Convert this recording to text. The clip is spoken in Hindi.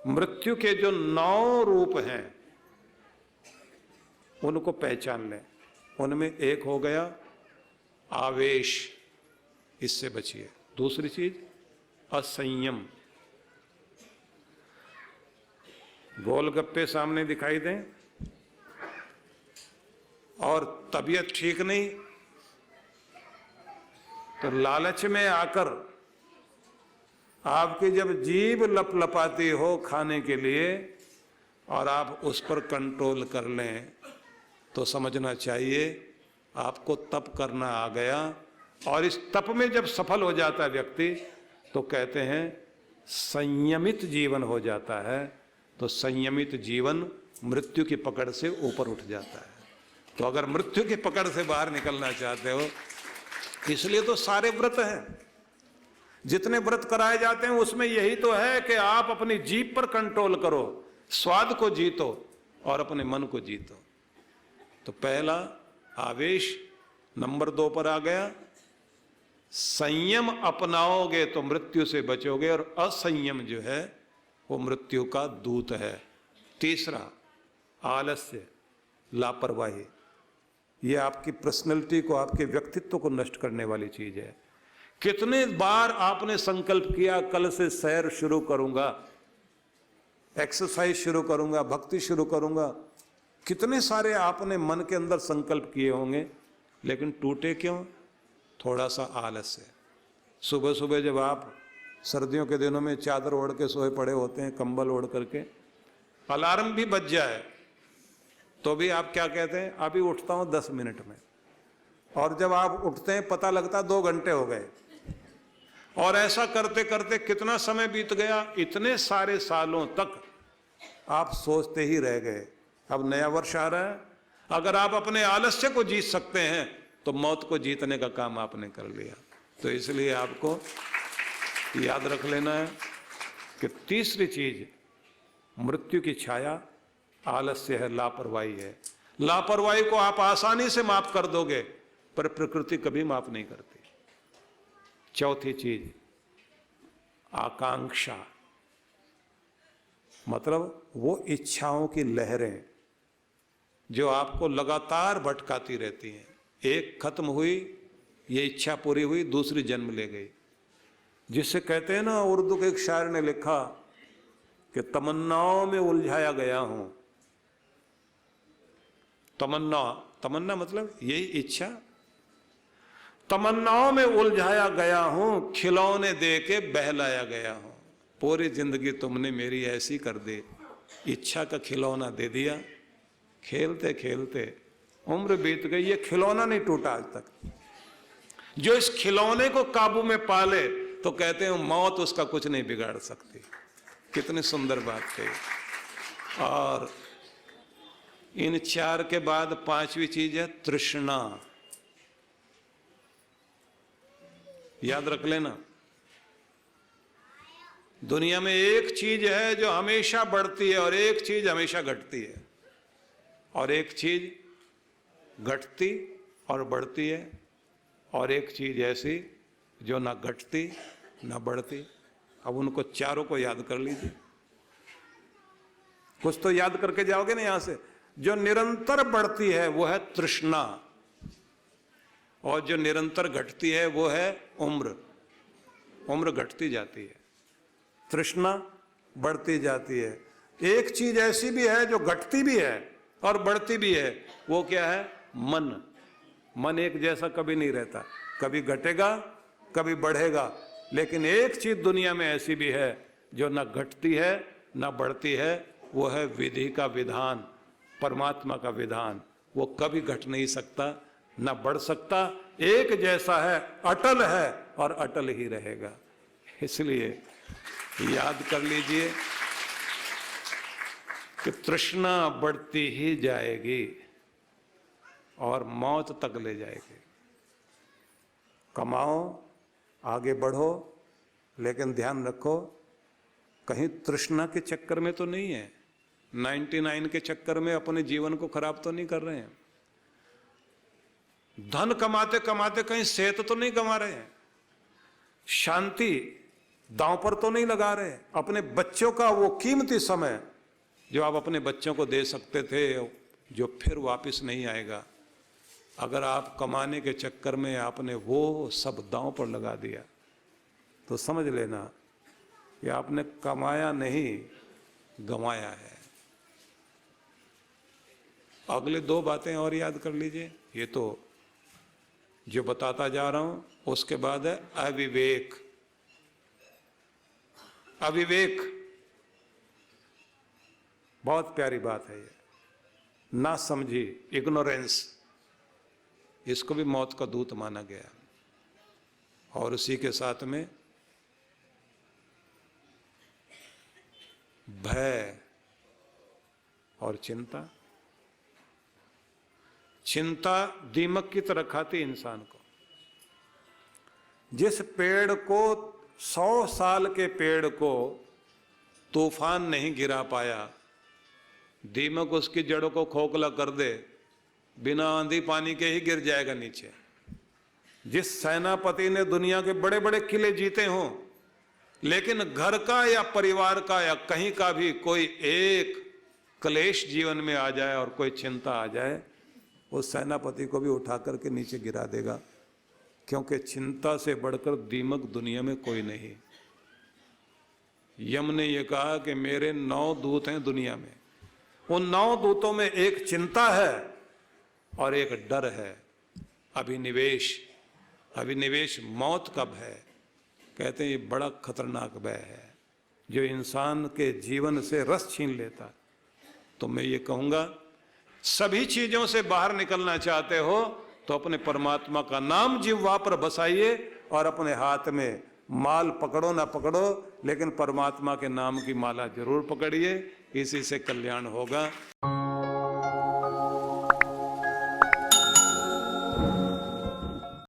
मृत्यु के जो 9 रूप हैं उनको पहचान लें। उनमें एक हो गया आवेश, इससे बचिए। दूसरी चीज असंयम, गोलगप्पे सामने दिखाई दें और तबीयत ठीक नहीं तो लालच में आकर आपकी जब जीभ लपलपाती हो खाने के लिए और आप उस पर कंट्रोल कर लें तो समझना चाहिए आपको तप करना आ गया। और इस तप में जब सफल हो जाता है व्यक्ति तो कहते हैं संयमित जीवन हो जाता है। तो संयमित जीवन मृत्यु की पकड़ से ऊपर उठ जाता है। तो अगर मृत्यु की पकड़ से बाहर निकलना चाहते हो, इसलिए तो सारे व्रत हैं, जितने व्रत कराए जाते हैं उसमें यही तो है कि आप अपनी जीभ पर कंट्रोल करो, स्वाद को जीतो और अपने मन को जीतो। तो पहला आवेश, नंबर 2 पर आ गया संयम अपनाओगे तो मृत्यु से बचोगे और असंयम जो है वो मृत्यु का दूत है। तीसरा आलस्य, लापरवाही, ये आपकी पर्सनैलिटी को, आपके व्यक्तित्व को नष्ट करने वाली चीज है। कितने बार आपने संकल्प किया कल से सैर शुरू करूंगा, एक्सरसाइज शुरू करूंगा, भक्ति शुरू करूंगा, कितने सारे आपने मन के अंदर संकल्प किए होंगे, लेकिन टूटे क्यों? थोड़ा सा आलस्य। सुबह सुबह जब आप सर्दियों के दिनों में चादर ओढ़ के सोए पड़े होते हैं, कंबल ओढ़ करके, अलार्म भी बज जाए तो भी आप क्या कहते हैं, अभी उठता हूं 10 मिनट में। और जब आप उठते हैं पता लगता 2 घंटे हो गए। और ऐसा करते करते कितना समय बीत गया, इतने सारे सालों तक आप सोचते ही रह गए। अब नया वर्ष आ रहा है, अगर आप अपने आलस्य को जीत सकते हैं तो मौत को जीतने का काम आपने कर लिया। तो इसलिए आपको याद रख लेना है कि तीसरी चीज मृत्यु की छाया आलस्य है, लापरवाही है। लापरवाही को आप आसानी से माफ कर दोगे पर प्रकृति कभी माफ नहीं करती। चौथी चीज आकांक्षा, मतलब वो इच्छाओं की लहरें जो आपको लगातार भटकाती रहती हैं। एक खत्म हुई, ये इच्छा पूरी हुई, दूसरी जन्म ले गई। जिससे कहते हैं ना, उर्दू के एक शायर ने लिखा कि तमन्नाओं में उलझाया गया हूं। तमन्ना मतलब यही इच्छा। तमन्नाओं में उलझाया गया हूं, खिलौने दे के बहलाया गया हूं। पूरी जिंदगी तुमने मेरी ऐसी कर दी, इच्छा का खिलौना दे दिया। खेलते खेलते उम्र बीत गई, ये खिलौना नहीं टूटा आज तक। जो इस खिलौने को काबू में पाले तो कहते हैं मौत उसका कुछ नहीं बिगाड़ सकती। कितनी सुंदर बात कही। और इन 4 के बाद 5वीं चीज है तृष्णा। याद रख लेना, दुनिया में एक चीज है जो हमेशा बढ़ती है और एक चीज हमेशा घटती है, और एक चीज घटती और बढ़ती है, और एक चीज ऐसी जो ना घटती ना बढ़ती। अब उनको चारों को याद कर लीजिए। कुछ तो याद करके जाओगे ना यहां से। जो निरंतर बढ़ती है वो है तृष्णा, और जो निरंतर घटती है वो है उम्र। उम्र घटती जाती है, तृष्णा बढ़ती जाती है। एक चीज ऐसी भी है जो घटती भी है और बढ़ती भी है, वो क्या है? मन। मन एक जैसा कभी नहीं रहता, कभी घटेगा कभी बढ़ेगा। लेकिन एक चीज दुनिया में ऐसी भी है जो ना घटती है ना बढ़ती है, वो है विधि का विधान, परमात्मा का विधान। वो कभी घट नहीं सकता ना बढ़ सकता, एक जैसा है, अटल है और अटल ही रहेगा। इसलिए याद कर लीजिए कि तृष्णा बढ़ती ही जाएगी और मौत तक ले जाएगी। कमाओ, आगे बढ़ो, लेकिन ध्यान रखो कहीं तृष्णा के चक्कर में तो नहीं है, 99 के चक्कर में अपने जीवन को खराब तो नहीं कर रहे हैं। धन कमाते कमाते कहीं सेहत तो नहीं कमा रहे हैं, शांति दांव पर तो नहीं लगा रहे। अपने बच्चों का वो कीमती समय जो आप अपने बच्चों को दे सकते थे, जो फिर वापस नहीं आएगा, अगर आप कमाने के चक्कर में आपने वो सब दांव पर लगा दिया तो समझ लेना कि आपने कमाया नहीं, गंवाया है। अगले 2 बातें और याद कर लीजिए, ये तो जो बताता जा रहा हूं। उसके बाद है अविवेक। अविवेक बहुत प्यारी बात है ये, ना समझी, इग्नोरेंस, इसको भी मौत का दूत माना गया। और उसी के साथ में भय और चिंता। चिंता दीमक की तरह खाती इंसान को। जिस पेड़ को 100 साल के पेड़ को तूफान नहीं गिरा पाया, दीमक उसकी जड़ों को खोखला कर दे, बिना आंधी पानी के ही गिर जाएगा नीचे। जिस सेनापति ने दुनिया के बड़े बड़े किले जीते हों, लेकिन घर का या परिवार का या कहीं का भी कोई एक क्लेश जीवन में आ जाए और कोई चिंता आ जाए, उस सेनापति को भी उठा करके नीचे गिरा देगा। क्योंकि चिंता से बढ़कर दीमक दुनिया में कोई नहीं। यम ने यह कहा कि मेरे 9 दूत हैं दुनिया में, उन 9 दूतों में एक चिंता है और एक डर है, अभिनिवेश। अभिनिवेश मौत का भय, कहते हैं ये बड़ा खतरनाक भय है जो इंसान के जीवन से रस छीन लेता। तो मैं ये कहूंगा, सभी चीजों से बाहर निकलना चाहते हो तो अपने परमात्मा का नाम जिह्वा पर बसाइए और अपने हाथ में माल पकड़ो ना पकड़ो, लेकिन परमात्मा के नाम की माला जरूर पकड़िए। इसी से कल्याण होगा।